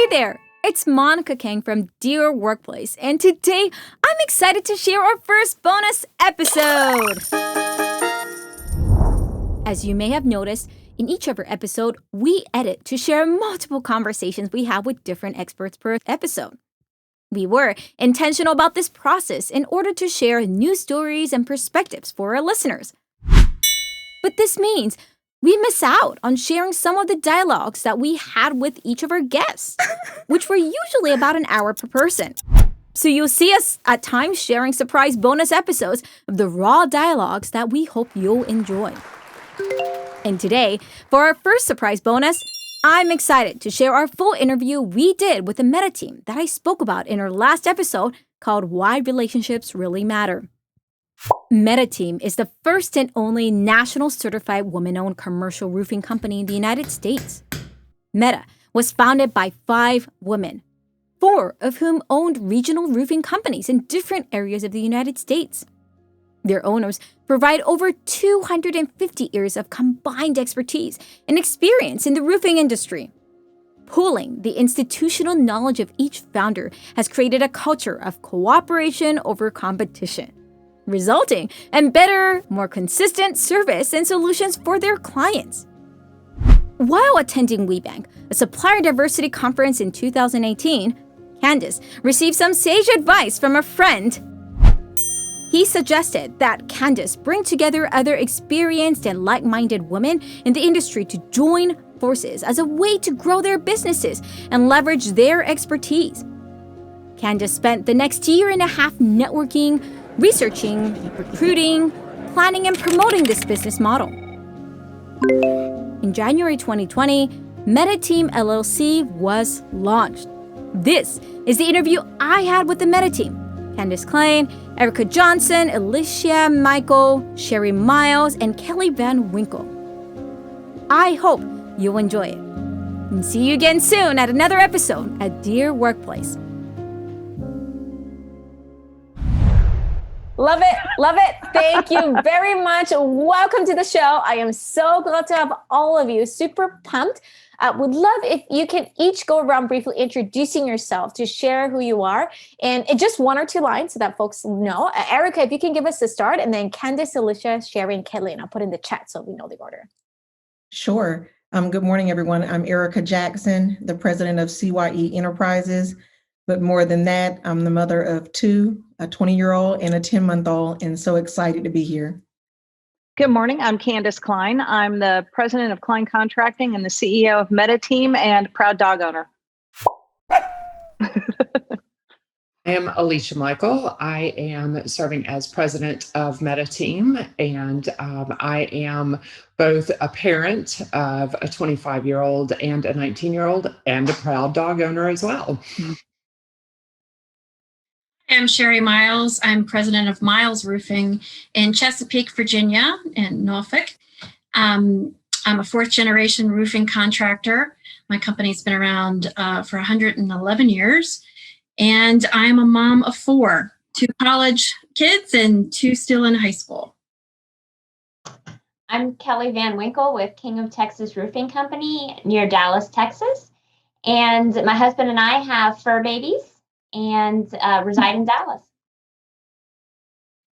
Hey there! It's Monica Kang from Dear Workplace, and today I'm excited to share our first bonus episode! As you may have noticed, in each of our episode, we edit to share multiple conversations we have with different experts per episode. We were intentional about this process in order to share new stories and perspectives for our listeners. But this means we miss out on sharing some of the dialogues that we had with each of our guests, which were usually about an hour per person. So you'll see us at times sharing surprise bonus episodes of the raw dialogues that we hope you'll enjoy. And today, for our first surprise bonus, I'm excited to share our full interview we did with the Meta team that I spoke about in our last episode called Why Relationships Really Matter. Meta Team is the first and only national certified women-owned commercial roofing company in the United States. Meta was founded by 5 women, 4 of whom owned regional roofing companies in different areas of the United States. Their owners provide over 250 years of combined expertise and experience in the roofing industry. Pooling the institutional knowledge of each founder has created a culture of cooperation over competition, resulting in better, more consistent service and solutions for their clients. While attending WeBank, a supplier diversity conference in 2018, Candace received some sage advice from a friend. He suggested that Candace bring together other experienced and like-minded women in the industry to join forces as a way to grow their businesses and leverage their expertise. Candace spent the next year and a half networking, researching, recruiting, planning, and promoting this business model. In January 2020, Meta Team LLC was launched. This is the interview I had with the Meta Team: Candace Klein, Erica Johnson, Alicia Michael, Sherry Miles, and Kelly Van Winkle. I hope you'll enjoy it. And see you again soon at another episode at Dear Workplace. Love it. Love it. Thank you very much. Welcome to the show. I am so glad to have all of you. Super pumped. Would love if you can each go around briefly introducing yourself to share who you are and just 1 or 2 lines so that folks know. Erica, if you can give us the start, and then Candace, Alicia, Sherry, and Kelly, and I'll put in the chat so we know the order. Sure. Good morning, everyone. I'm Erica Jackson, the president of CYE Enterprises. But more than that, I'm the mother of 2, a 20-year-old and a 10-month-old, and so excited to be here. Good morning. I'm Candace Klein. I'm the president of Klein Contracting and the CEO of Meta Team and proud dog owner. I am Alicia Michael. I am serving as president of Meta Team, and I am both a parent of a 25-year-old and a 19-year-old and a proud dog owner as well. I'm Sherry Miles. I'm president of Miles Roofing in Chesapeake, Virginia, and Norfolk. I'm a 4th generation roofing contractor. My company's been around for 111 years. And I'm a mom of 4, 2 college kids and 2 still in high school. I'm Kelly Van Winkle with King of Texas Roofing Company near Dallas, Texas. And my husband and I have fur babies and reside in Dallas.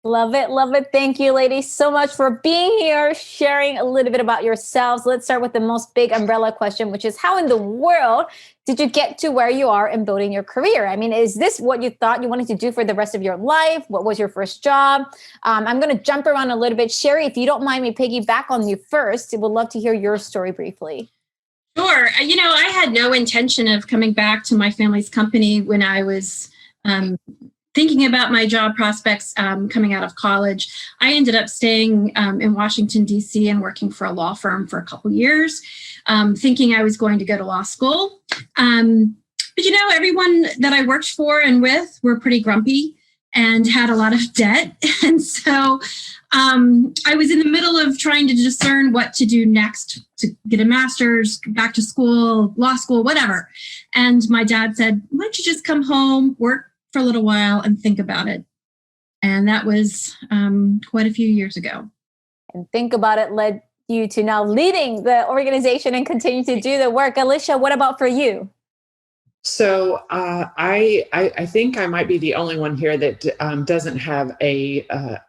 Love it. Love it. Thank you, ladies, so much for being here, sharing a little bit about yourselves. Let's start with the most big umbrella question, which is how in the world did you get to where you are in building your career? I mean, is this what you thought you wanted to do for the rest of your life? What was your first job? I'm going to jump around a little bit. Sherry, if you don't mind me piggyback on you first, would love to hear your story briefly. Sure. I had no intention of coming back to my family's company when I was thinking about my job prospects coming out of college. I ended up staying in Washington, D.C. and working for a law firm for a couple years, thinking I was going to go to law school. But everyone that I worked for and with were pretty grumpy and had a lot of debt. And so I was in the middle of trying to discern what to do next, to get a master's, back to school, law school, whatever. And my dad said, why don't you just come home, work for a little while and think about it. And that was quite a few years ago. And think about it led you to now leading the organization and continue to do the work. Alicia, what about for you? So I think I might be the only one here that doesn't have a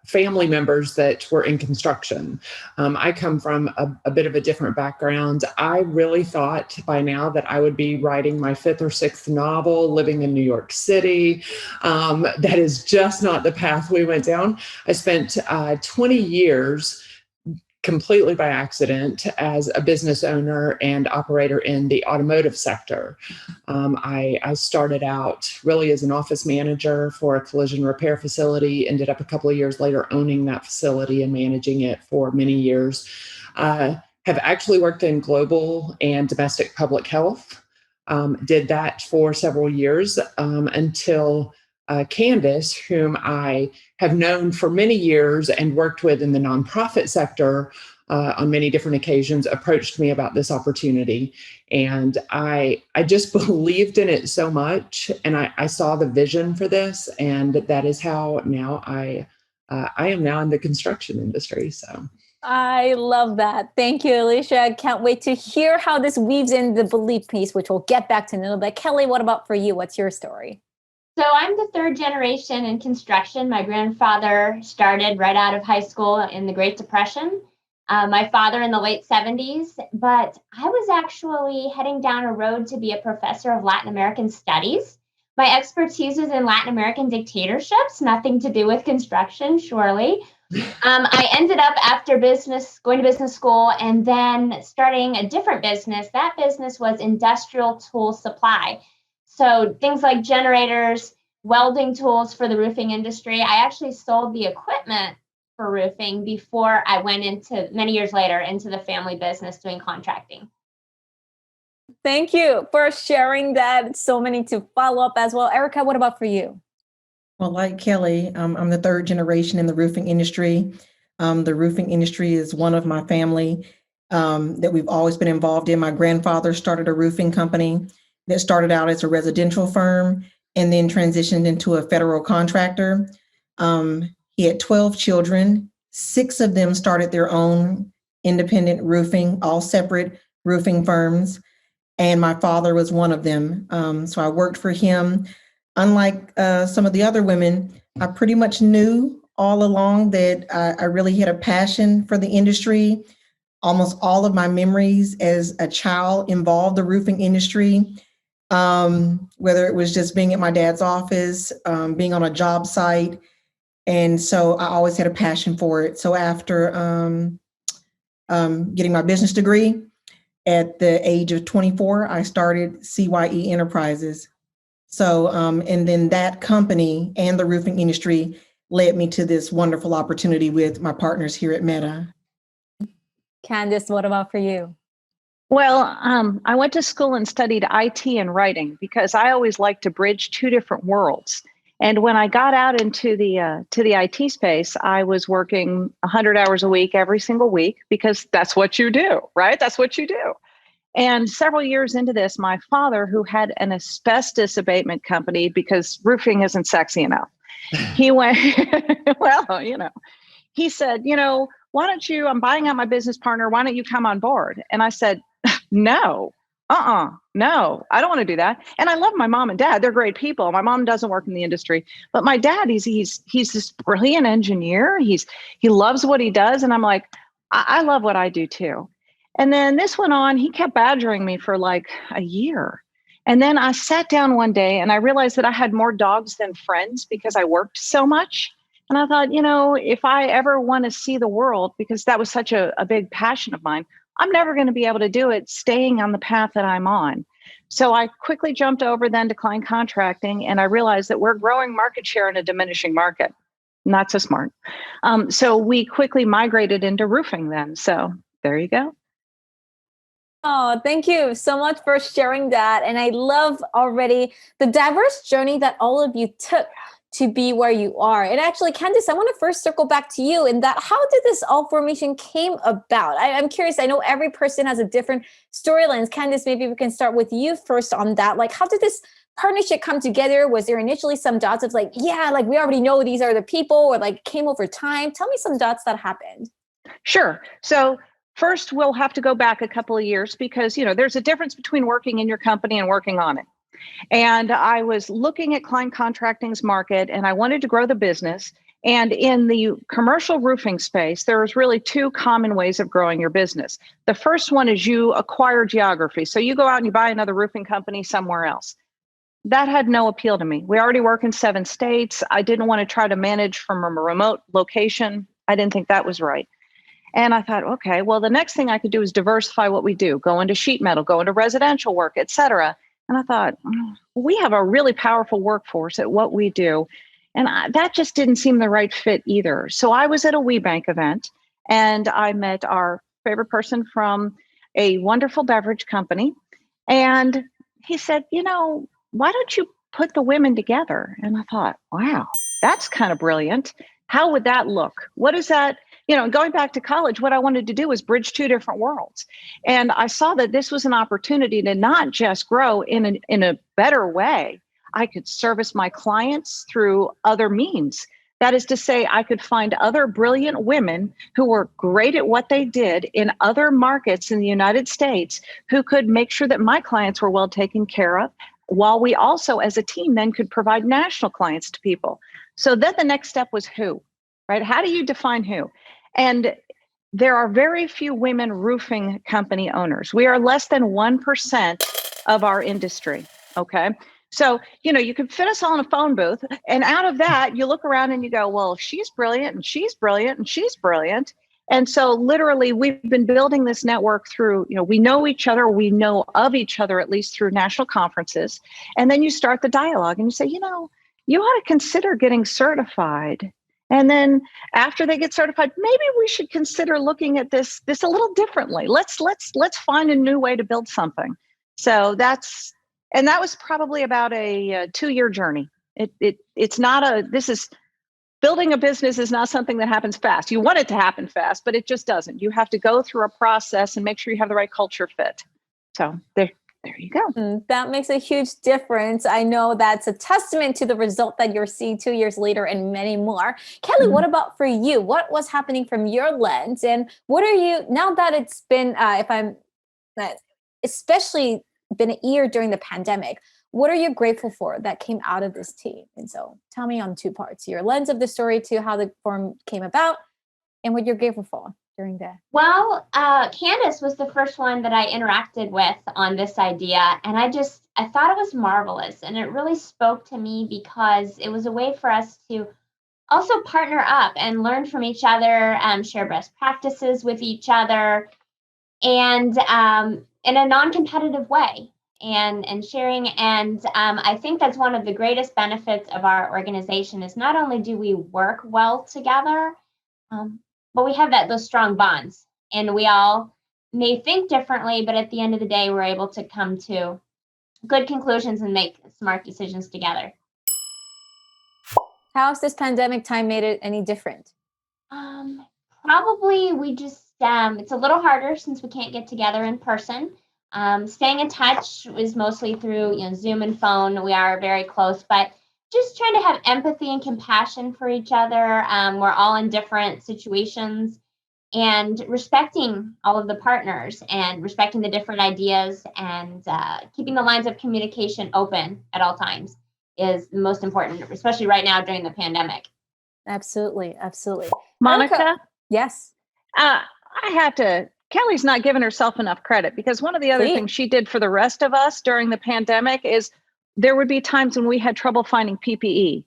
family members that were in construction. I come from a bit of a different background. I really thought by now that I would be writing my fifth or sixth novel, living in New York City. That is just not the path we went down. I spent 20 years completely by accident as a business owner and operator in the automotive sector. I started out really as an office manager for a collision repair facility, ended up a couple of years later owning that facility and managing it for many years. Have actually worked in global and domestic public health. Did that for several years until Candace, whom I have known for many years and worked with in the nonprofit sector on many different occasions, approached me about this opportunity. And I just believed in it so much, and I saw the vision for this, and that is how now I am now in the construction industry. So I love that. Thank you, Alicia. I can't wait to hear how this weaves in the belief piece, which we'll get back to in a little bit. Kelly, what about for you? What's your story? So I'm the third generation in construction. My grandfather started right out of high school in the Great Depression. My father in the late 70s, but I was actually heading down a road to be a professor of Latin American studies. My expertise is in Latin American dictatorships, nothing to do with construction, surely. I ended up after going to business school and then starting a different business. That business was industrial tool supply. So things like generators, welding tools for the roofing industry. I actually sold the equipment for roofing before I went into, many years later, into the family business doing contracting. Thank you for sharing that. So many to follow up as well. Erica, what about for you? Well, like Kelly, I'm the third generation in the roofing industry. The roofing industry is one of my family that we've always been involved in. My grandfather started a roofing company that started out as a residential firm and then transitioned into a federal contractor. He had 12 children. 6 of them started their own independent roofing, all separate roofing firms. And my father was one of them. So I worked for him. Unlike some of the other women, I pretty much knew all along that I really had a passion for the industry. Almost all of my memories as a child involved the roofing industry, whether it was just being at my dad's office, being on a job site. And so I always had a passion for it. So after getting my business degree at the age of 24, I started CYE Enterprises. So, and then that company and the roofing industry led me to this wonderful opportunity with my partners here at Meta. Candace, what about for you? Well, I went to school and studied IT and writing because I always liked to bridge 2 different worlds. And when I got out into the IT space, I was working 100 hours a week every single week because that's what you do, right? That's what you do. And several years into this, my father, who had an asbestos abatement company because roofing isn't sexy enough, he went, well, he said, why don't you, I'm buying out my business partner, why don't you come on board? And I said, no, no, I don't want to do that. And I love my mom and dad. They're great people. My mom doesn't work in the industry, but my dad, he's this brilliant engineer. He loves what he does. And I'm like, I love what I do too. And then this went on, he kept badgering me for like a year. And then I sat down one day and I realized that I had more dogs than friends because I worked so much. And I thought, if I ever want to see the world, because that was such a big passion of mine, I'm never going to be able to do it staying on the path that I'm on. So I quickly jumped over then to Klein Contracting, and I realized that we're growing market share in a diminishing market. Not so smart. So we quickly migrated into roofing then. So there you go. Oh, thank you so much for sharing that. And I love already the diverse journey that all of you took to be where you are. And actually, Candace, I want to first circle back to you in that how did this all formation came about? I'm curious. I know every person has a different storylines. Candace, maybe we can start with you first on that. Like, how did this partnership come together? Was there initially some dots of like, yeah, like we already know these are the people, or like came over time? Tell me some dots that happened. Sure. So first, we'll have to go back a couple of years because, there's a difference between working in your company and working on it. And I was looking at Klein Contracting's market, and I wanted to grow the business. And in the commercial roofing space, there's really two common ways of growing your business. The first one is you acquire geography. So you go out and you buy another roofing company somewhere else. That had no appeal to me. We already work in 7 states. I didn't want to try to manage from a remote location. I didn't think that was right. And I thought, okay, well, the next thing I could do is diversify what we do, go into sheet metal, go into residential work, et cetera. And I thought, we have a really powerful workforce at what we do. And that just didn't seem the right fit either. So I was at a WeBank event, and I met our favorite person from a wonderful beverage company. And he said, why don't you put the women together? And I thought, wow, that's kind of brilliant. How would that look? What is that? Going back to college, what I wanted to do was bridge 2 different worlds. And I saw that this was an opportunity to not just grow in a better way. I could service my clients through other means. That is to say, I could find other brilliant women who were great at what they did in other markets in the United States, who could make sure that my clients were well taken care of, while we also, as a team, then could provide national clients to people. So then the next step was who, right? How do you define who? And there are very few women roofing company owners. We are less than 1% of our industry, okay? So, you can fit us all in a phone booth, and out of that, you look around and you go, well, she's brilliant, and she's brilliant, and she's brilliant. And so literally, we've been building this network through, we know each other, we know of each other, at least through national conferences. And then you start the dialogue and you say, you ought to consider getting certified. And then after they get certified, maybe we should consider looking at this a little differently. Let's find a new way to build something. So that was probably about a 2-year journey. Building a business is not something that happens fast. You want it to happen fast, but it just doesn't. You have to go through a process and make sure you have the right culture fit. So there you go. That makes a huge difference. I know that's a testament to the result that you're seeing 2 years later and many more. Kelly, what about for you? What was happening from your lens? And what are you, now that it's been, especially been a year during the pandemic, what are you grateful for that came out of this team? And so tell me on 2 parts, your lens of the story to how the forum came about and what you're grateful for during that. Well, Candace was the first one that I interacted with on this idea. And I thought it was marvelous. And it really spoke to me because it was a way for us to also partner up and learn from each other, share best practices with each other, and in a non-competitive way. And sharing. And I think that's one of the greatest benefits of our organization is not only do we work well together, but we have those strong bonds. And we all may think differently, but at the end of the day, we're able to come to good conclusions and make smart decisions together. How has this pandemic time made it any different? Probably we just, it's a little harder since we can't get together in person. Staying in touch is mostly through Zoom and phone. We are very close, but just trying to have empathy and compassion for each other. We're all in different situations, and respecting all of the partners and respecting the different ideas, and keeping the lines of communication open at all times is the most important, especially right now during the pandemic. Absolutely. Monica? Erica, yes. Kelly's not giving herself enough credit, because one of the other things she did for the rest of us during the pandemic is there would be times when we had trouble finding PPE.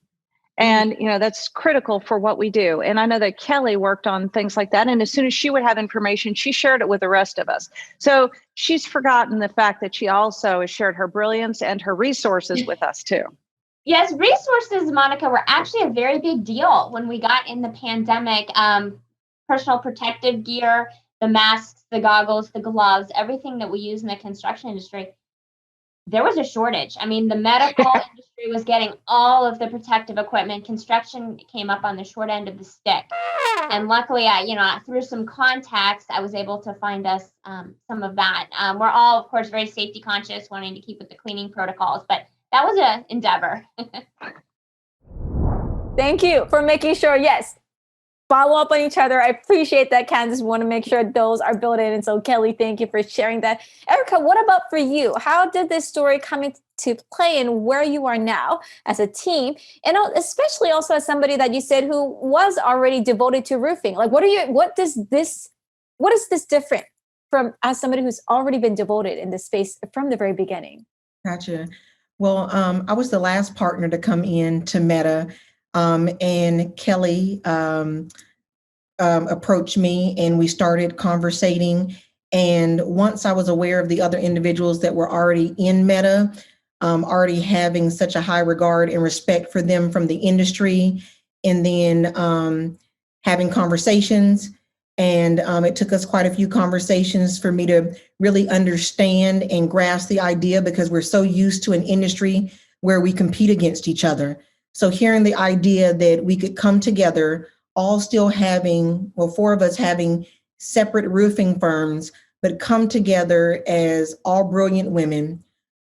And, that's critical for what we do. And I know that Kelly worked on things like that. And as soon as she would have information, she shared it with the rest of us. So she's forgotten the fact that she also has shared her brilliance and her resources with us too. Yes, resources, Monica, were actually a very big deal when we got in the pandemic. Personal protective gear, the masks, the goggles, the gloves, everything that we use in the construction industry. There was a shortage. I mean, the medical industry was getting all of the protective equipment. Construction came up on the short end of the stick. And luckily, through some contacts, I was able to find us some of that. We're all, of course, very safety conscious, wanting to keep with the cleaning protocols, but that was an endeavor. Thank you for making sure, yes, follow up on each other. I appreciate that, Candace. We want to make sure those are built in. And so, Kelly, thank you for sharing that. Erica, what about for you? How did this story come into play and where you are now as a team? And especially also as somebody that you said who was already devoted to roofing. Like, what is this different from as somebody who's already been devoted in this space from the very beginning? Gotcha. Well, I was the last partner to come in to Meta, and Kelly approached me and we started conversating. And once I was aware of the other individuals that were already in Meta, already having such a high regard and respect for them from the industry, and then having conversations. And it took us quite a few conversations for me to really understand and grasp the idea, because we're so used to an industry where we compete against each other. So hearing the idea that we could come together, all still having, well, 4 of us having separate roofing firms, but come together as all brilliant women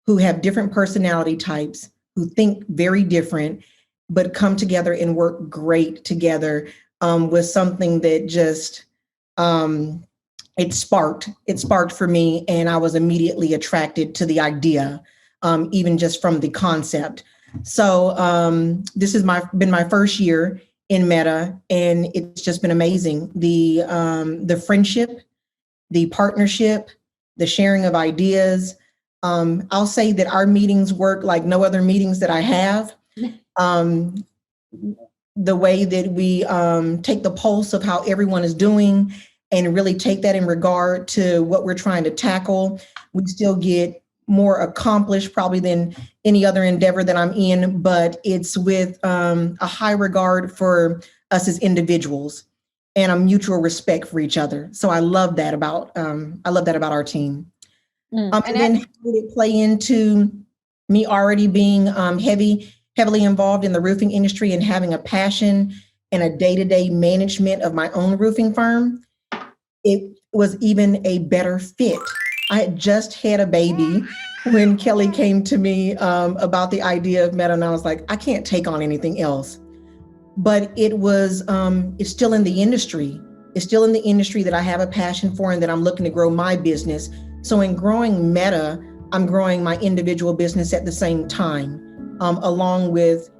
who have different personality types, who think very different, but come together and work great together, was something that just, it sparked for me, and I was immediately attracted to the idea, even just from the concept. So this has been my first year in Meta, and it's just been amazing. The friendship, the partnership, the sharing of ideas. I'll say that our meetings work like no other meetings that I have. The way that we take the pulse of how everyone is doing and really take that in regard to what we're trying to tackle. We still get more accomplished probably than any other endeavor that I'm in, but it's with a high regard for us as individuals and a mutual respect for each other. So I love that about our team. And then how did it play into me already being heavily involved in the roofing industry and having a passion and a day-to-day management of my own roofing firm? It was even a better fit. I had just had a baby when Kelly came to me about the idea of Meta, and I was like, I can't take on anything else. But it's still in the industry. It's still in the industry that I have a passion for and that I'm looking to grow my business. So in growing Meta, I'm growing my individual business at the same time, along with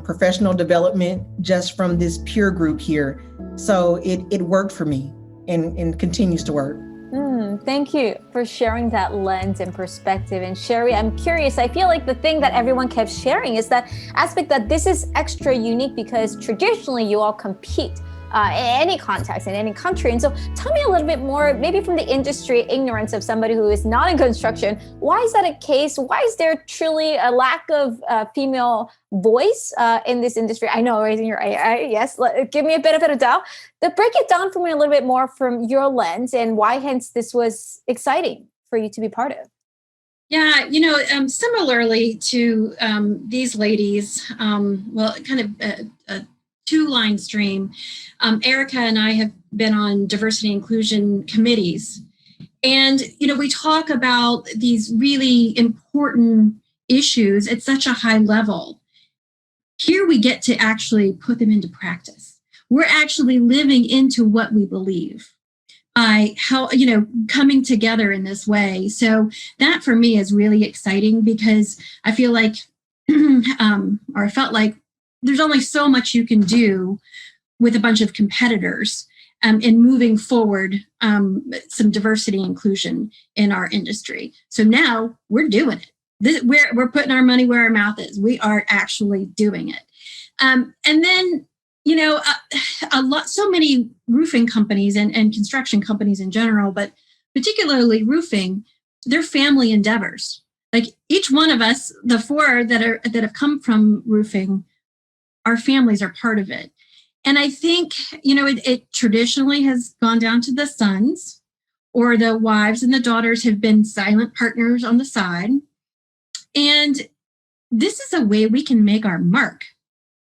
professional development just from this peer group here. So it worked for me and continues to work. Thank you for sharing that lens and perspective. And Sherry, I'm curious, I feel like the thing that everyone kept sharing is that aspect that this is extra unique because traditionally you all compete in any context, in any country. And so tell me a little bit more, maybe from the industry ignorance of somebody who is not in construction, why is that a case? Why is there truly a lack of female voice in this industry? I know, raising your eye, yes, give me a benefit of doubt. But break it down for me a little bit more from your lens and why hence this was exciting for you to be part of. Yeah, similarly to these ladies, kind of a two-line stream, Erica and I have been on diversity inclusion committees. And, we talk about these really important issues at such a high level. Here we get to actually put them into practice. We're actually living into what we believe by how, coming together in this way. So that for me is really exciting because I feel like, or I felt like there's only so much you can do with a bunch of competitors in moving forward some diversity inclusion in our industry. So now we're doing it. We're putting our money where our mouth is. We are actually doing it. And then, so many roofing companies and construction companies in general, but particularly roofing, they're family endeavors. Like each one of us, the 4 that have come from roofing, our families are part of it. And I think, it traditionally has gone down to the sons, or the wives and the daughters have been silent partners on the side. And this is a way we can make our mark,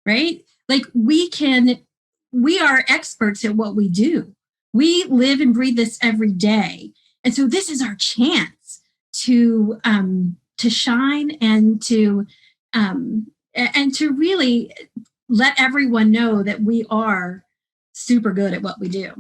right? Like we are experts at what we do. We live and breathe this every day. And so this is our chance to shine and to really let everyone know that we are super good at what we do.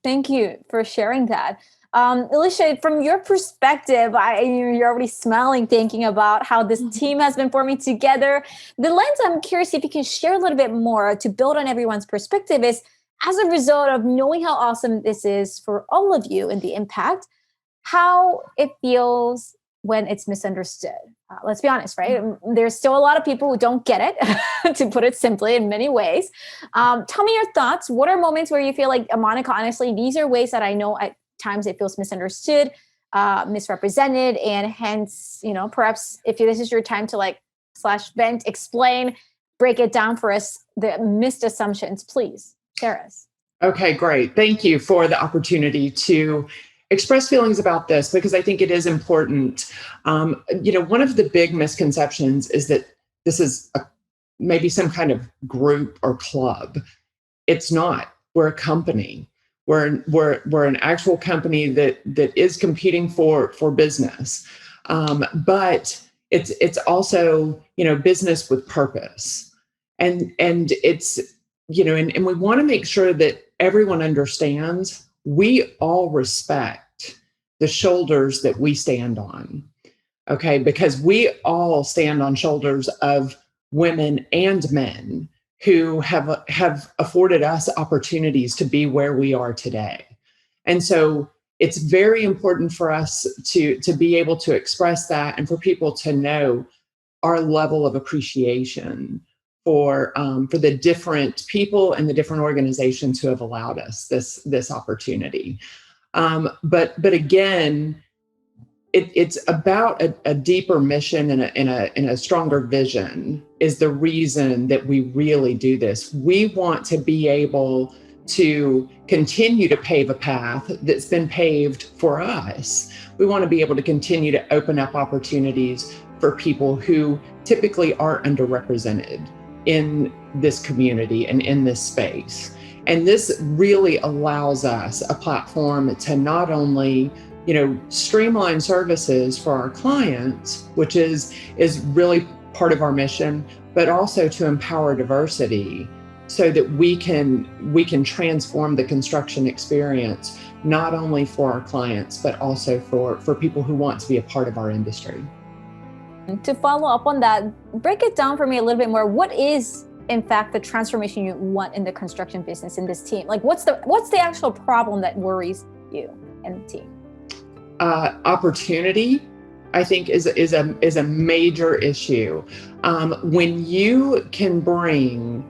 Thank you for sharing that. Alicia, from your perspective, you're already smiling thinking about how this team has been forming together. The lens, I'm curious if you can share a little bit more to build on everyone's perspective is, as a result of knowing how awesome this is for all of you and the impact, how it feels when it's misunderstood. Let's be honest, right? There's still a lot of people who don't get it, to put it simply, in many ways. Tell me your thoughts. What are moments where you feel like, Monica, honestly, these are ways that I know at times it feels misunderstood, misrepresented, and hence, perhaps if this is your time to /vent, explain, break it down for us, the missed assumptions, please share us. Okay, great. Thank you for the opportunity to express feelings about this, because I think it is important. One of the big misconceptions is that this is maybe some kind of group or club. It's not. We're a company. We're an actual company that is competing for business, but it's also business with purpose, and it's and we want to make sure that everyone understands we all respect the shoulders that we stand on, okay? Because we all stand on shoulders of women and men who have afforded us opportunities to be where we are today. And so it's very important for us to be able to express that, and for people to know our level of appreciation for the different people and the different organizations who have allowed us this opportunity. But again, it's about a deeper mission and a stronger vision is the reason that we really do this. We want to be able to continue to pave a path that's been paved for us. We want to be able to continue to open up opportunities for people who typically are underrepresented in this community and in this space. And this really allows us a platform to not only streamline services for our clients, which is really part of our mission, but also to empower diversity so that we can transform the construction experience, not only for our clients, but also for people who want to be a part of our industry. To follow up on that, break it down for me a little bit more. What is, in fact, the transformation you want in the construction business in this team? What's the actual problem that worries you and the team? Opportunity, I think, is a major issue. When you can bring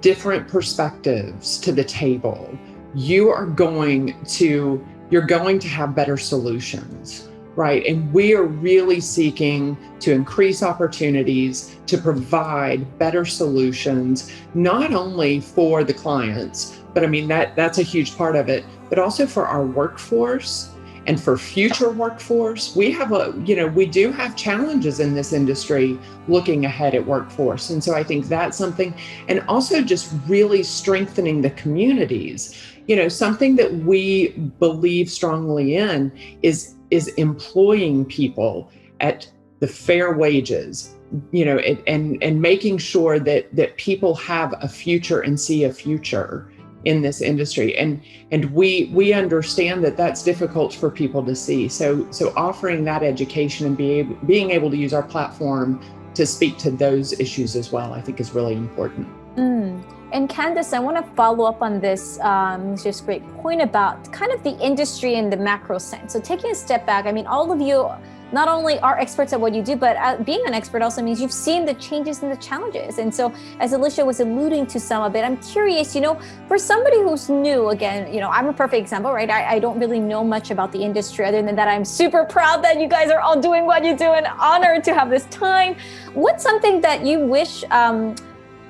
different perspectives to the table, you're going to have better solutions. Right. And we are really seeking to increase opportunities to provide better solutions, not only for the clients, but that's a huge part of it, but also for our workforce and for future workforce. We do have challenges in this industry looking ahead at workforce. And so I think that's something, and also just really strengthening the communities. Something that we believe strongly in is employing people at the fair wages, and making sure that people have a future and see a future in this industry. And we understand that that's difficult for people to see. So offering that education and being able to use our platform to speak to those issues as well, I think is really important. And Candace, I want to follow up on this. It's just a great point about kind of the industry in the macro sense. So taking a step back, all of you not only are experts at what you do, but being an expert also means you've seen the changes and the challenges. And so as Alicia was alluding to some of it, I'm curious, for somebody who's new, again, I'm a perfect example, right? I don't really know much about the industry other than that I'm super proud that you guys are all doing what you do and honored to have this time. What's something that you wish,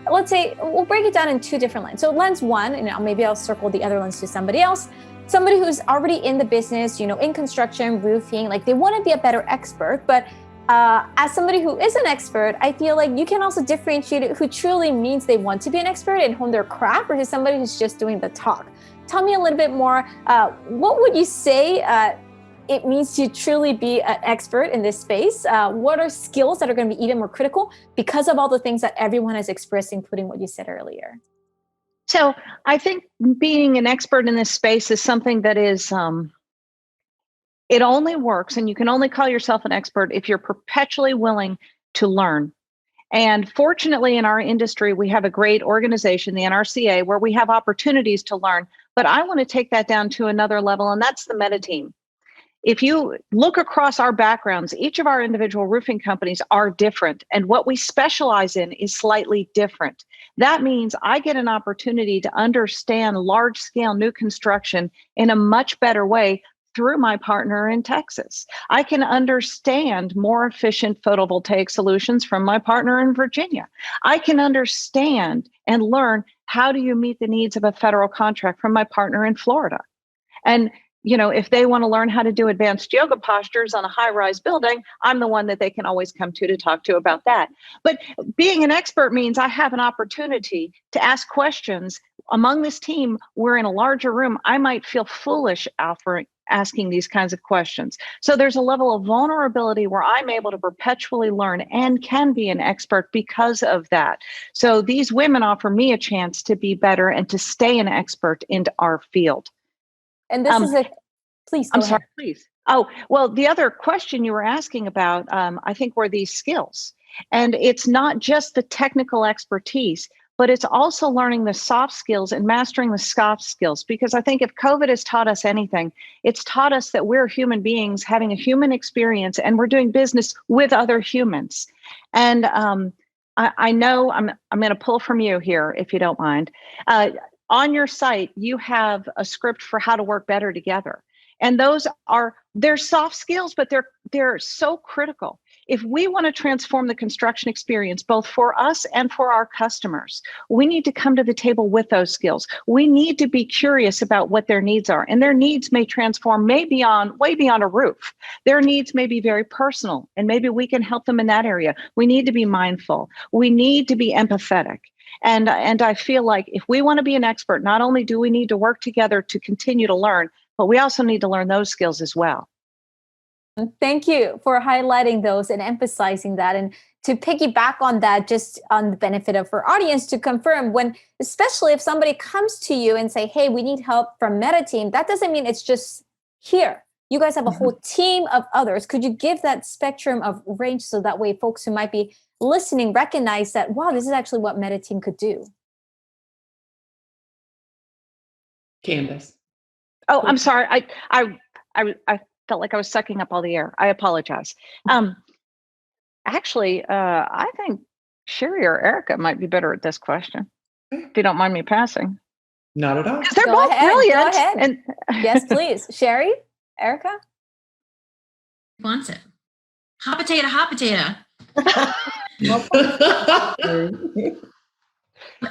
let's say, we'll break it down in two different lenses. So lens one, and maybe I'll circle the other lens to somebody else. Somebody who's already in the business, in construction, roofing, they want to be a better expert. But as somebody who is an expert, I feel like you can also differentiate who truly means they want to be an expert and hone their craft versus somebody who's just doing the talk. Tell me a little bit more. What would you say it means to truly be an expert in this space? What are skills that are going to be even more critical because of all the things that everyone has expressed, including what you said earlier? So I think being an expert in this space is something that is, it only works, and you can only call yourself an expert if you're perpetually willing to learn. And fortunately, in our industry, we have a great organization, the NRCA, where we have opportunities to learn. But I want to take that down to another level, and that's the Meta team. If you look across our backgrounds, each of our individual roofing companies are different, and what we specialize in is slightly different. That means I get an opportunity to understand large-scale new construction in a much better way through my partner in Texas. I can understand more efficient photovoltaic solutions from my partner in Virginia. I can understand and learn how do you meet the needs of a federal contract from my partner in Florida. And if they want to learn how to do advanced yoga postures on a high-rise building, I'm the one that they can always come to talk to about that. But being an expert means I have an opportunity to ask questions. Among this team, we're in a larger room. I might feel foolish asking these kinds of questions. So there's a level of vulnerability where I'm able to perpetually learn and can be an expert because of that. So these women offer me a chance to be better and to stay an expert in our field. And this is please go I'm ahead. sorry, please. Oh, well, the other question you were asking about, I think, were these skills. And it's not just the technical expertise, but it's also learning the soft skills and mastering the soft skills. Because I think if COVID has taught us anything, it's taught us that we're human beings having a human experience and we're doing business with other humans. And I know I'm going to pull from you here, if you don't mind. On your site, you have a script for how to work better together. And they're soft skills, but they're so critical. If we want to transform the construction experience, both for us and for our customers, we need to come to the table with those skills. We need to be curious about what their needs are. And their needs may transform way beyond a roof. Their needs may be very personal, and maybe we can help them in that area. We need to be mindful. We need to be empathetic. And I feel like if we want to be an expert, not only do we need to work together to continue to learn, but we also need to learn those skills as well. Thank you for highlighting those and emphasizing that. And to piggyback on that, just on the benefit of our audience, to confirm, especially if somebody comes to you and say, hey, we need help from Meta team, that doesn't mean it's just here. You guys have a whole team of others. Could you give that spectrum of range so that way folks who might be listening recognize that, wow, this is actually what Meta team could do? Candace. Oh, I'm sorry. I felt like I was sucking up all the air. I apologize. Actually, I think Sherry or Erica might be better at this question, if you don't mind me passing. Not at all. They're both brilliant. Go ahead. And Yes, please. Sherry, Erica? Wants it. Hot potato, hot potato.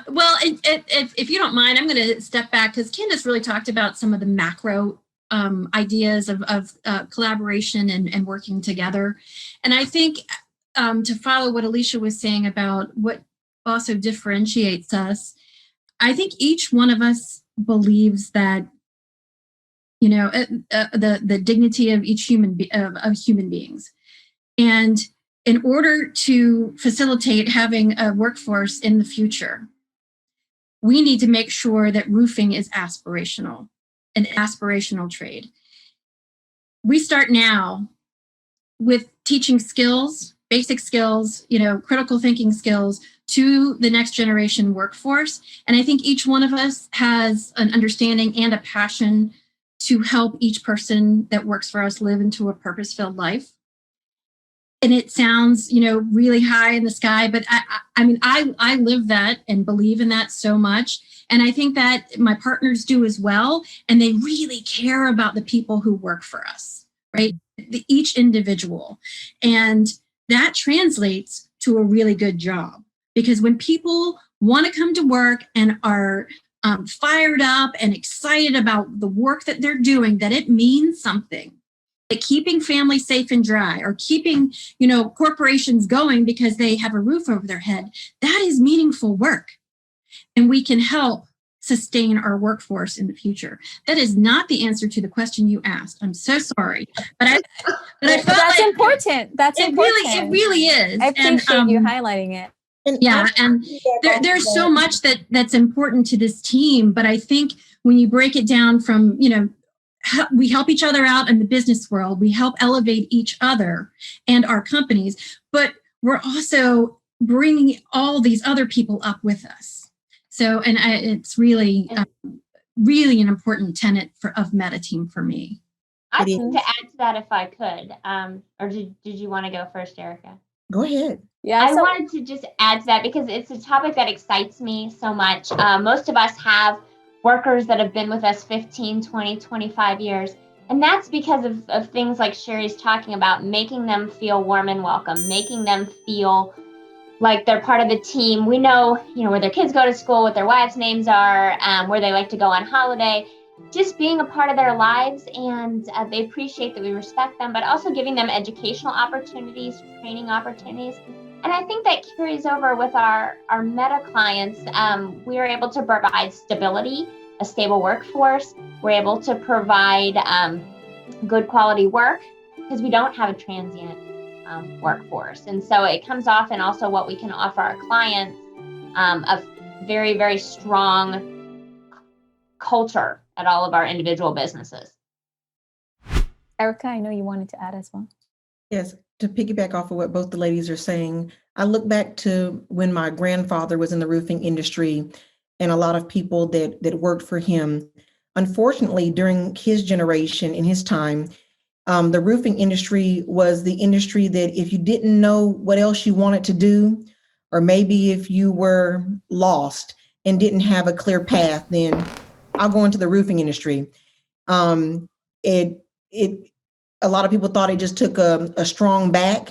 Well, if you don't mind, I'm going to step back because Candace really talked about some of the macro ideas of collaboration and working together. And I think to follow what Alicia was saying about what also differentiates us, I think each one of us believes that, the dignity of each human beings. And in order to facilitate having a workforce in the future, we need to make sure that roofing is aspirational, an aspirational trade. We start now with teaching skills, basic skills, critical thinking skills to the next generation workforce. And I think each one of us has an understanding and a passion to help each person that works for us live into a purpose-filled life. And it sounds, really high in the sky, but I live that and believe in that so much. And I think that my partners do as well. And they really care about the people who work for us, right? Each individual. And that translates to a really good job. Because when people want to come to work and are fired up and excited about the work that they're doing, that it means something. Like keeping families safe and dry, or keeping, corporations going because they have a roof over their head, that is meaningful work. And we can help sustain our workforce in the future. That is not the answer to the question you asked. I'm so sorry. But I felt that's like important. That's important. It really is. I appreciate you highlighting it. And Yeah, and there's so much that's important to this team, but I think when you break it down from, we help each other out in the business world, we help elevate each other and our companies, but we're also bringing all these other people up with us. So, and it's really, really an important tenet of MetaTeam for me. I'd like to add to that if I could. Or did you want to go first, Erica? Go ahead. Yeah, I wanted to just add to that because it's a topic that excites me so much. Most of us have workers that have been with us 15, 20, 25 years. And that's because of things like Sherry's talking about, making them feel warm and welcome, making them feel like they're part of the team. We know, where their kids go to school, what their wives' names are, where they like to go on holiday. Just being a part of their lives, and they appreciate that we respect them, but also giving them educational opportunities, training opportunities. And I think that carries over with our Meta clients. We are able to provide stability, a stable workforce. We're able to provide good quality work because we don't have a transient workforce. And so it comes off and also what we can offer our clients, a very, very strong culture at all of our individual businesses. Erica, I know you wanted to add as well. Yes, to piggyback off of what both the ladies are saying, I look back to when my grandfather was in the roofing industry and a lot of people that worked for him. Unfortunately, during his generation, in his time, the roofing industry was the industry that if you didn't know what else you wanted to do, or maybe if you were lost and didn't have a clear path, then I'll go into the roofing industry. A lot of people thought it just took a strong back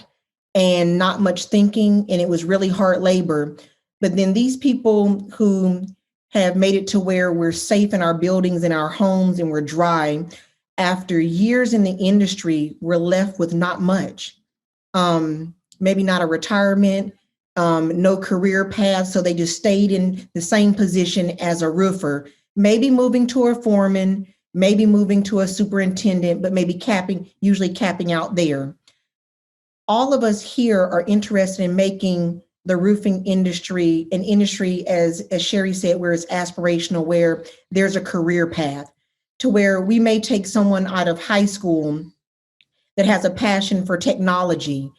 and not much thinking, and it was really hard labor. But then these people who have made it to where we're safe in our buildings, in our homes, and we're dry, after years in the industry, we're left with not much. Maybe not a retirement, no career path, so they just stayed in the same position as a roofer. Maybe moving to a foreman, maybe moving to a superintendent, but maybe usually capping out there. All of us here are interested in making the roofing industry an industry, as Sherry said, where it's aspirational, where there's a career path, to where we may take someone out of high school that has a passion for technology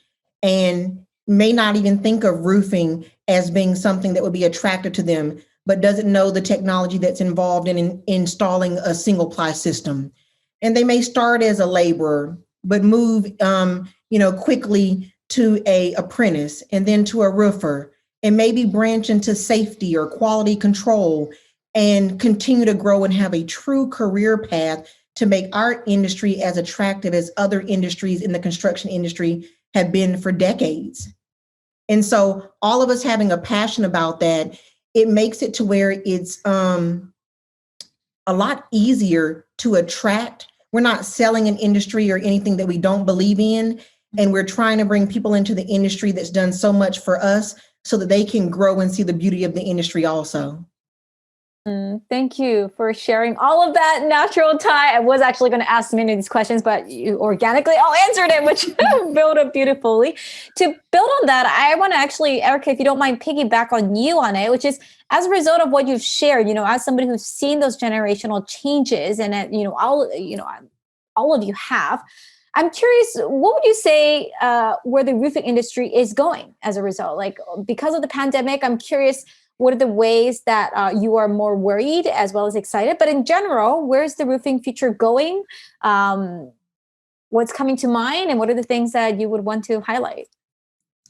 and may not even think of roofing as being something that would be attractive to them, but doesn't know the technology that's involved in installing a single ply system. And they may start as a laborer, but move quickly to a apprentice and then to a roofer, and maybe branch into safety or quality control and continue to grow and have a true career path to make our industry as attractive as other industries in the construction industry have been for decades. And so all of us having a passion about that, it makes it to where it's a lot easier to attract. We're not selling an industry or anything that we don't believe in. And we're trying to bring people into the industry that's done so much for us so that they can grow and see the beauty of the industry also. Thank you for sharing all of that natural tie. I was actually going to ask many of these questions, but you organically all answered it, which built up beautifully. To build on that, I want to actually, Erica, if you don't mind, piggyback on you on it, which is as a result of what you've shared, as somebody who's seen those generational changes and, all of you have, I'm curious, what would you say where the roofing industry is going as a result? Like, because of the pandemic, I'm curious, what are the ways that you are more worried as well as excited? But in general, where's the roofing future going? What's coming to mind? And what are the things that you would want to highlight?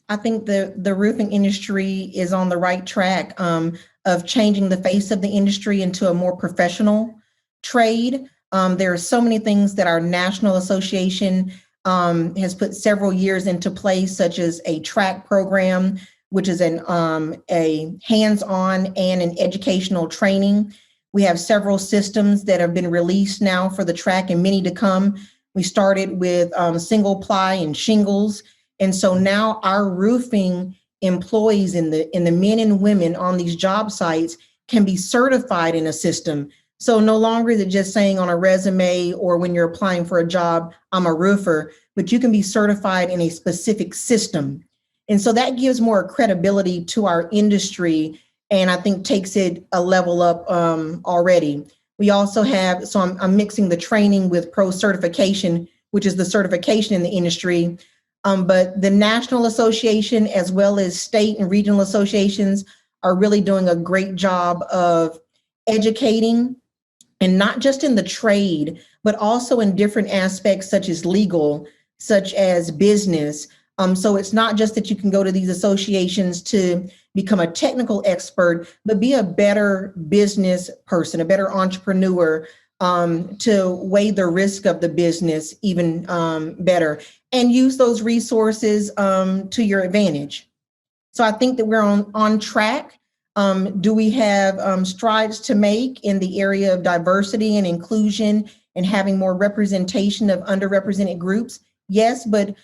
I think the roofing industry is on the right track of changing the face of the industry into a more professional trade. There are so many things that our national association has put several years into place, such as a track program, which is a hands-on and an educational training. We have several systems that have been released now for the track and many to come. We started with single ply and shingles. And so now our roofing employees and the men and women on these job sites can be certified in a system. So no longer is it just saying on a resume or when you're applying for a job, I'm a roofer, but you can be certified in a specific system. And so that gives more credibility to our industry, and I think takes it a level up already. We also have, so I'm mixing the training with pro certification, which is the certification in the industry. But the national association, as well as state and regional associations, are really doing a great job of educating, and not just in the trade, but also in different aspects such as legal, such as business. So it's not just that you can go to these associations to become a technical expert, but be a better business person, a better entrepreneur, to weigh the risk of the business even better, and use those resources to your advantage. So I think that we're on track. Do we have strides to make in the area of diversity and inclusion and having more representation of underrepresented groups? Yes, but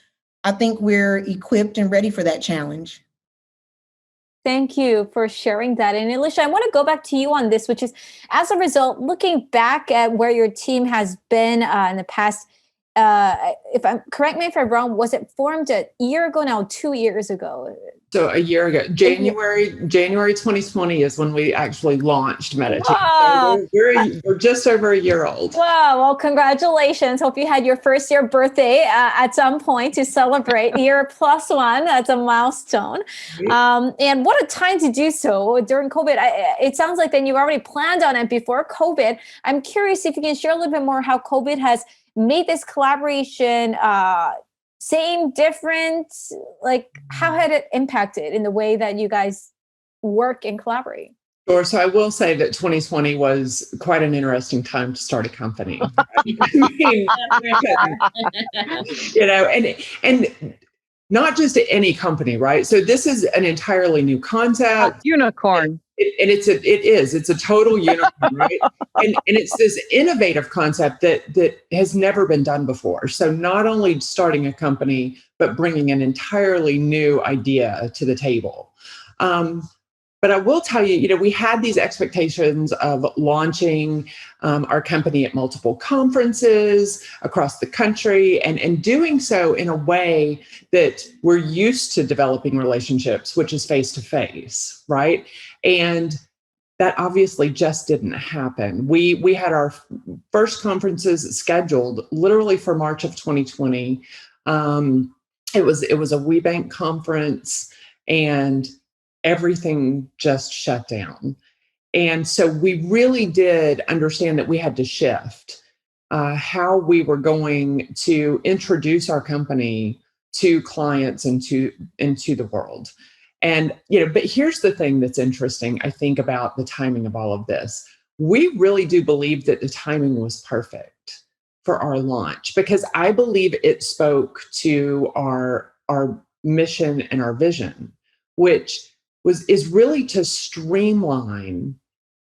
I think we're equipped and ready for that challenge. Thank you for sharing that. And Alicia, I want to go back to you on this, which is, as a result, looking back at where your team has been in the past, correct me if I'm wrong, was it formed a year ago now, 2 years ago? So a year ago, January 2020 is when we actually launched MetaTeam. Wow. So we're just over a year old. Wow. Well, congratulations. Hope you had your first year birthday at some point to celebrate year +1. That's a milestone. And what a time to do so during COVID. It sounds like then you already planned on it before COVID. I'm curious if you can share a little bit more how COVID has made this collaboration same, different, like how had it impacted in the way that you guys work and collaborate? Sure. So I will say that 2020 was quite an interesting time to start a company. And not just any company, right? So this is an entirely new concept. Unicorn. It's a total unicorn, right? And it's this innovative concept that has never been done before. So not only starting a company, but bringing an entirely new idea to the table. But I will tell you, we had these expectations of launching our company at multiple conferences across the country, and doing so in a way that we're used to developing relationships, which is face-to-face, right? And that obviously just didn't happen. We had our first conferences scheduled literally for March of 2020. It was a WeBank conference, and everything just shut down. And so we really did understand that we had to shift how we were going to introduce our company to clients and to the world. And, but here's the thing that's interesting, I think, about the timing of all of this. We really do believe that the timing was perfect for our launch, because I believe it spoke to our mission and our vision, which is really to streamline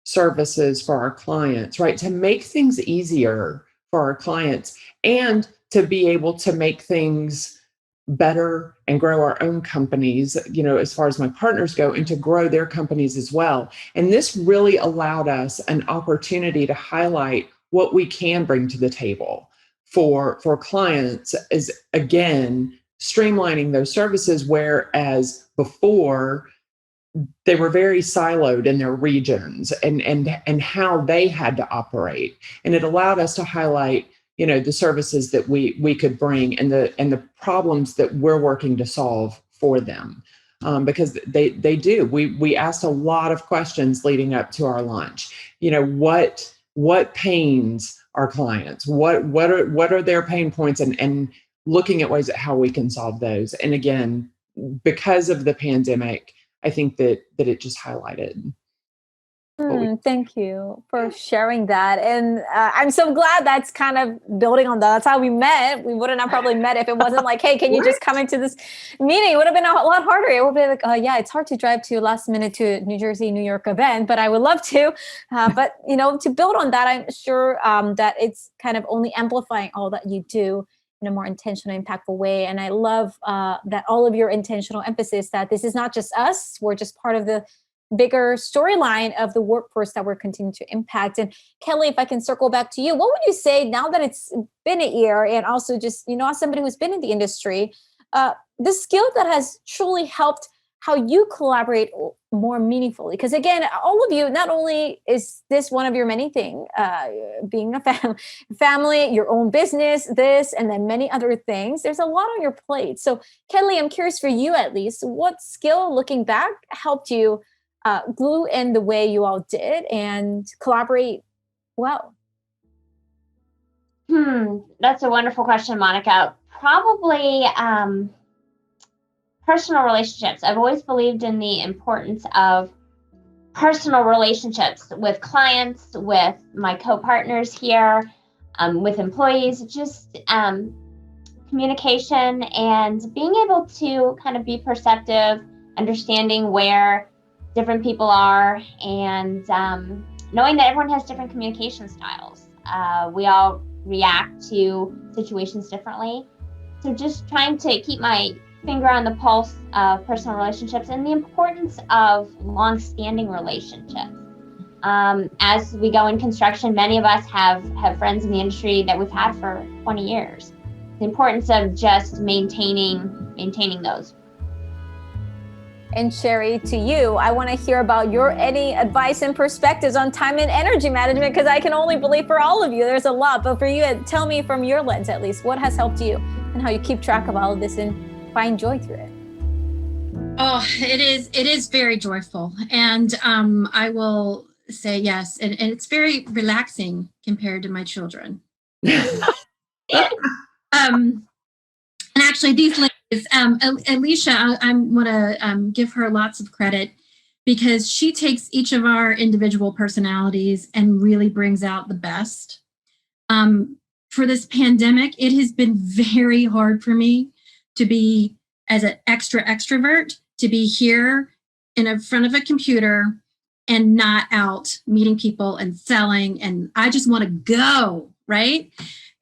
services for our clients, right? To make things easier for our clients, and to be able to make things better and grow our own companies, as far as my partners go, and to grow their companies as well. And this really allowed us an opportunity to highlight what we can bring to the table for clients, is, again, streamlining those services, whereas before they were very siloed in their regions and how they had to operate. And it allowed us to highlight, the services that we could bring, and the problems that we're working to solve for them. Because they do. We asked a lot of questions leading up to our launch. What pains our clients? What are their pain points, and looking at ways at how we can solve those. And again, because of the pandemic, I think that it just highlighted. Thank you for sharing that. And I'm so glad that's kind of building on that. That's how we met. We wouldn't have probably met if it wasn't like, hey, can you just come into this meeting? It would have been a lot harder. It would be like, yeah, it's hard to drive to last minute to New Jersey, New York event, but I would love to. But, to build on that, I'm sure that it's kind of only amplifying all that you do in a more intentional, impactful way. And I love that all of your intentional emphasis that this is not just us, we're just part of the bigger storyline of the workforce that we're continuing to impact. And Kelly, if I can circle back to you, what would you say now that it's been a year, and also just, as somebody who's been in the industry, the skill that has truly helped how you collaborate more meaningfully. Because again, all of you, not only is this one of your many things, being a family, your own business, this, and then many other things, there's a lot on your plate. So Kenley, I'm curious for you at least, what skill looking back helped you glue in the way you all did and collaborate well? That's a wonderful question, Monica. Probably personal relationships. I've always believed in the importance of personal relationships with clients, with my co-partners here, with employees, just communication and being able to kind of be perceptive, understanding where different people are, and knowing that everyone has different communication styles. We all react to situations differently. So just trying to keep my finger on the pulse of personal relationships and the importance of long-standing relationships. As we go in construction, many of us have friends in the industry that we've had for 20 years. The importance of just maintaining those. And Sherry, to you, I want to hear about your any advice and perspectives on time and energy management, because I can only believe for all of you, there's a lot. But for you, tell me from your lens, at least, what has helped you and how you keep track of all of this and find joy through it. Oh, it is very joyful. And I will say yes. And it's very relaxing compared to my children. And actually, these ladies, Alicia, I want to give her lots of credit because she takes each of our individual personalities and really brings out the best. For this pandemic, it has been very hard for me to be, as an extrovert, to be here in front of a computer and not out meeting people and selling. And I just want to go, right?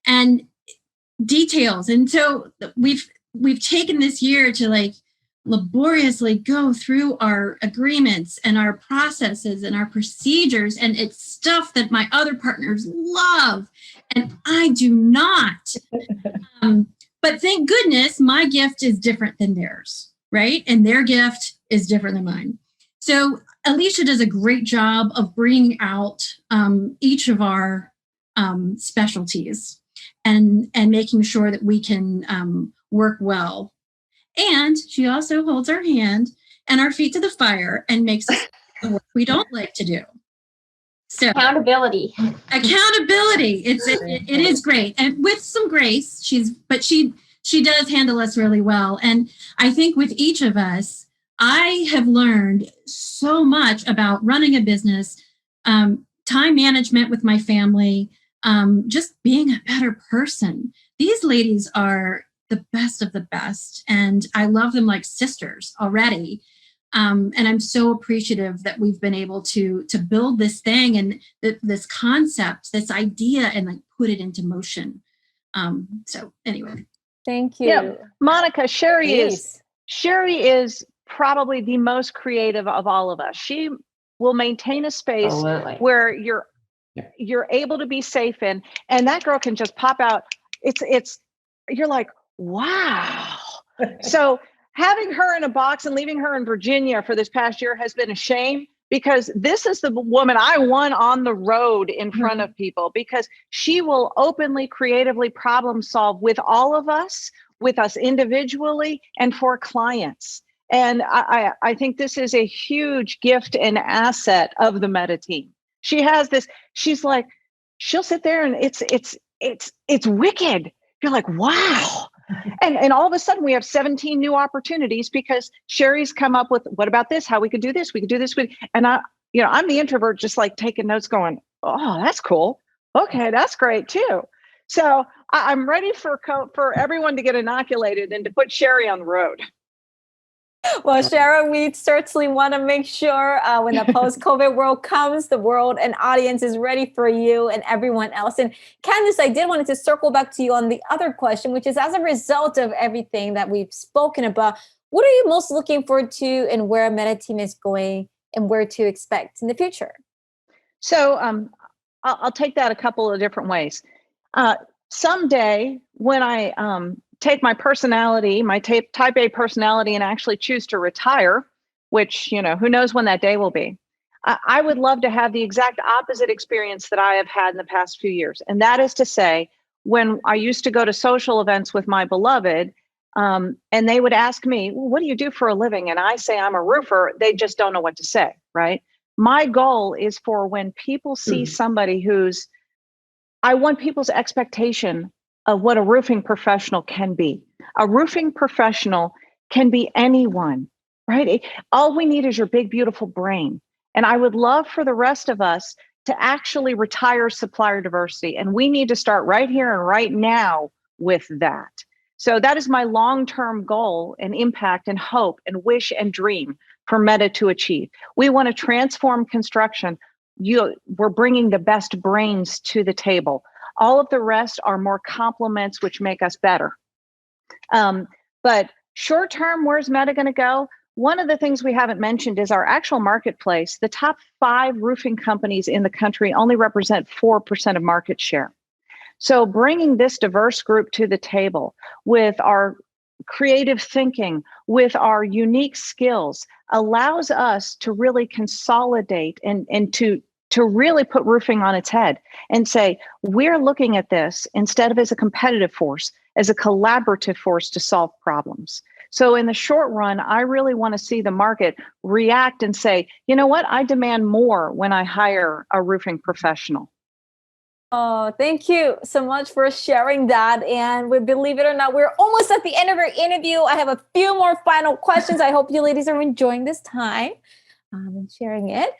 And details. And so we've taken this year to like laboriously go through our agreements and our processes and our procedures. And it's stuff that my other partners love and I do not. But thank goodness my gift is different than theirs, right? And their gift is different than mine. So Alicia does a great job of bringing out each of our specialties and making sure that we can work well. And she also holds our hand and our feet to the fire and makes us do the work we don't like to do. So Accountability. It is great. And with some grace, she does handle us really well. And I think with each of us, I have learned so much about running a business, time management with my family, just being a better person. These ladies are the best of the best, and I love them like sisters already. And I'm so appreciative that we've been able to build this thing and this concept, this idea, and like put it into motion. So anyway. Thank you. Yeah, Monica, Sherry is probably the most creative of all of us. She will maintain a space where you're able to be safe in, and that girl can just pop out. You're like, wow. So having her in a box and leaving her in Virginia for this past year has been a shame, because this is the woman I want on the road in front of people, because she will openly, creatively problem solve with all of us, with us individually, and for clients. And I think this is a huge gift and asset of the Meta team. She has this, she'll sit there and it's wicked. You're like, wow. And all of a sudden we have 17 new opportunities because Sherry's come up with, what about this? How we could do this? We could do this with, and I'm the introvert, just like taking notes going, oh, that's cool. Okay. That's great too. So I'm ready for everyone to get inoculated and to put Sherry on the road. Well, Sharon, we certainly want to make sure when the post-COVID world comes, the world and audience is ready for you and everyone else. And Candice, I did want to circle back to you on the other question, which is, as a result of everything that we've spoken about, what are you most looking forward to and where Meta Team is going and where to expect in the future? So I'll take that a couple of different ways. Someday when I take my personality, my type A personality, and actually choose to retire, which, who knows when that day will be. I would love to have the exact opposite experience that I have had in the past few years. And that is to say, when I used to go to social events with my beloved, and they would ask me, well, what do you do for a living? And I say, I'm a roofer. They just don't know what to say, right? My goal is for when people see somebody I want people's expectation of what a roofing professional can be. A roofing professional can be anyone, right? All we need is your big, beautiful brain. And I would love for the rest of us to actually retire supplier diversity. And we need to start right here and right now with that. So that is my long-term goal and impact and hope and wish and dream for Meta to achieve. We want to transform construction. We're bringing the best brains to the table. All of the rest are more complements, which make us better. But short term, where's Meta going to go? One of the things we haven't mentioned is our actual marketplace. The top 5 roofing companies in the country only represent 4% of market share. So bringing this diverse group to the table with our creative thinking, with our unique skills, allows us to really consolidate and to really put roofing on its head and say, we're looking at this instead of as a competitive force, as a collaborative force to solve problems. So in the short run, I really want to see the market react and say, you know what, I demand more when I hire a roofing professional. Oh, thank you so much for sharing that. And believe it or not, we're almost at the end of our interview. I have a few more final questions. I hope you ladies are enjoying this time and sharing it.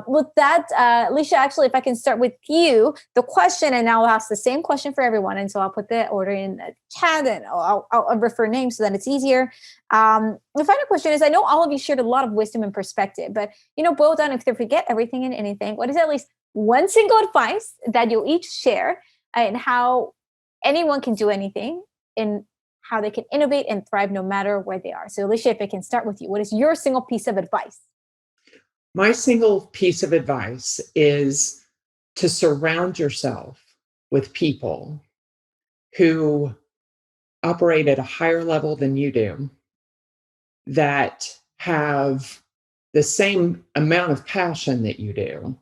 With that, Alicia, actually, if I can start with you, the question, and I'll ask the same question for everyone. And so I'll put the order in the chat and I'll refer names so that it's easier. The final question is, I know all of you shared a lot of wisdom and perspective, but, boil down, if they forget everything and anything, what is at least one single advice that you'll each share and how anyone can do anything and how they can innovate and thrive no matter where they are. So Alicia, if I can start with you, what is your single piece of advice? My single piece of advice is to surround yourself with people who operate at a higher level than you do, that have the same amount of passion that you do,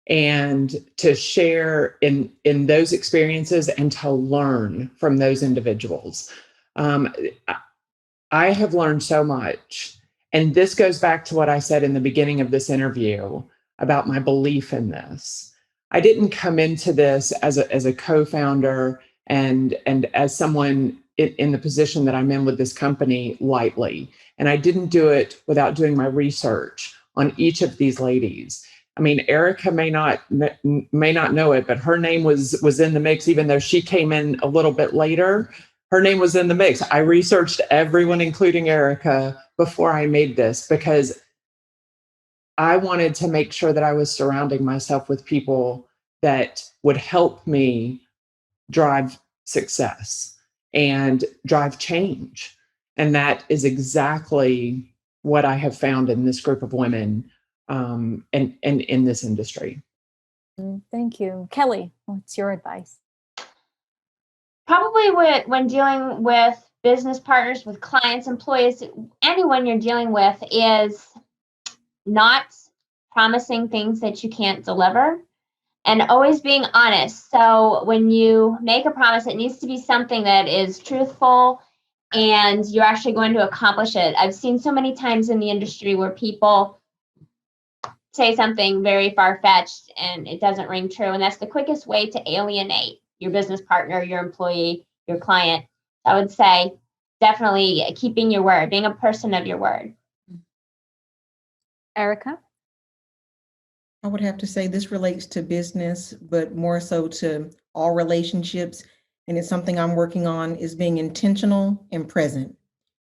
and to share in those experiences and to learn from those individuals. I have learned so much. And this goes back to what I said in the beginning of this interview about my belief in this. I didn't come into this as a co-founder and as someone in the position that I'm in with this company lightly. And I didn't do it without doing my research on each of these ladies. I mean, Erica may not know it, but her name was in the mix, even though she came in a little bit later. Her name was in the mix. I researched everyone, including Erica, before I made this, because I wanted to make sure that I was surrounding myself with people that would help me drive success and drive change. And that is exactly what I have found in this group of women and in this industry. Thank you. Kelly, what's your advice? Probably when dealing with business partners, with clients, employees, anyone you're dealing with, is not promising things that you can't deliver and always being honest. So when you make a promise, it needs to be something that is truthful and you're actually going to accomplish it. I've seen so many times in the industry where people say something very far-fetched and it doesn't ring true. And that's the quickest way to alienate your business partner, your employee, your client. I would say definitely keeping your word, being a person of your word. Erica? I would have to say this relates to business, but more so to all relationships. And it's something I'm working on, is being intentional and present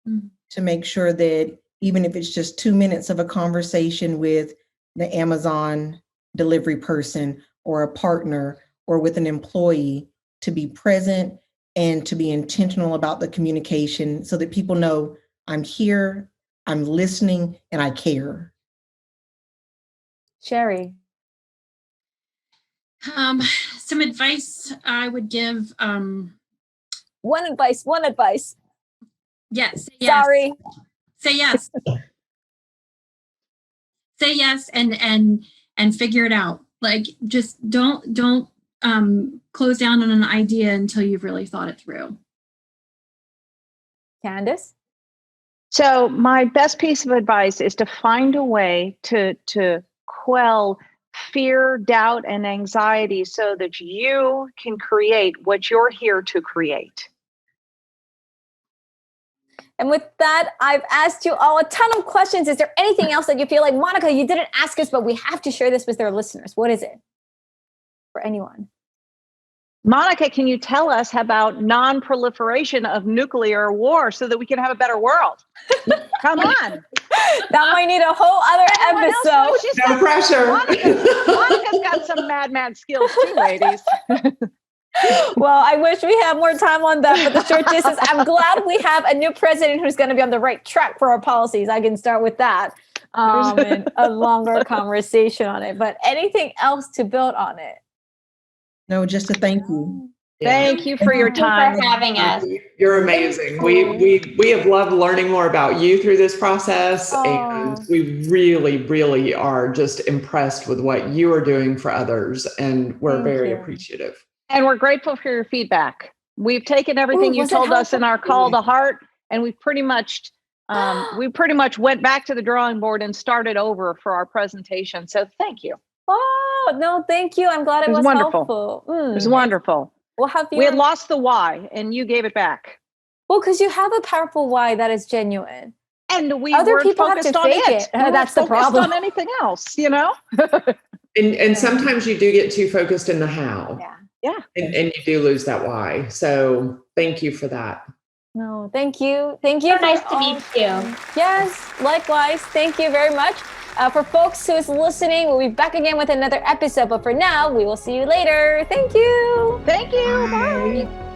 to make sure that even if it's just 2 minutes of a conversation with the Amazon delivery person or a partner or with an employee, to be present and to be intentional about the communication so that people know I'm here, I'm listening, and I care. Sherry? Some advice I would give, One advice. Yes. Say yes. Sorry. Say yes. Say yes and figure it out. Like just don't close down on an idea until you've really thought it through. Candace? So my best piece of advice is to find a way to quell fear, doubt, and anxiety so that you can create what you're here to create. And with that, I've asked you all a ton of questions. Is there anything else that you feel like, Monica, you didn't ask us, but we have to share this with our listeners? What is it for anyone? Monica, can you tell us about non-proliferation of nuclear war so that we can have a better world? Come on. That might need a whole other episode. No pressure. Monica's got some mad skills too, ladies. Well, I wish we had more time on that, but the short gist is I'm glad we have a new president who's going to be on the right track for our policies. I can start with that and a longer conversation on it. But anything else to build on it? No, just to thank you. Thank you for your time. Thank you for having us. You're amazing. We have loved learning more about you through this process, and we really are just impressed with what you are doing for others, and we're very appreciative. And we're grateful for your feedback. We've taken everything you told us in our call to heart, and we pretty much went back to the drawing board and started over for our presentation. So thank you. Oh, no, thank you. I'm glad it was wonderful. Helpful. It was wonderful. We had lost the why, and you gave it back. Well, because you have a powerful why that is genuine. And we other weren't people have focused to on fake it. That's the problem. On anything else, you know. And sometimes you do get too focused in the how. Yeah. And you do lose that why. So thank you for that. No, thank you. Thank So you. nice to meet you. Yes, likewise. Thank you very much. For folks who is listening, we'll be back again with another episode. But for now, we will see you later. Thank you. Thank you. Bye.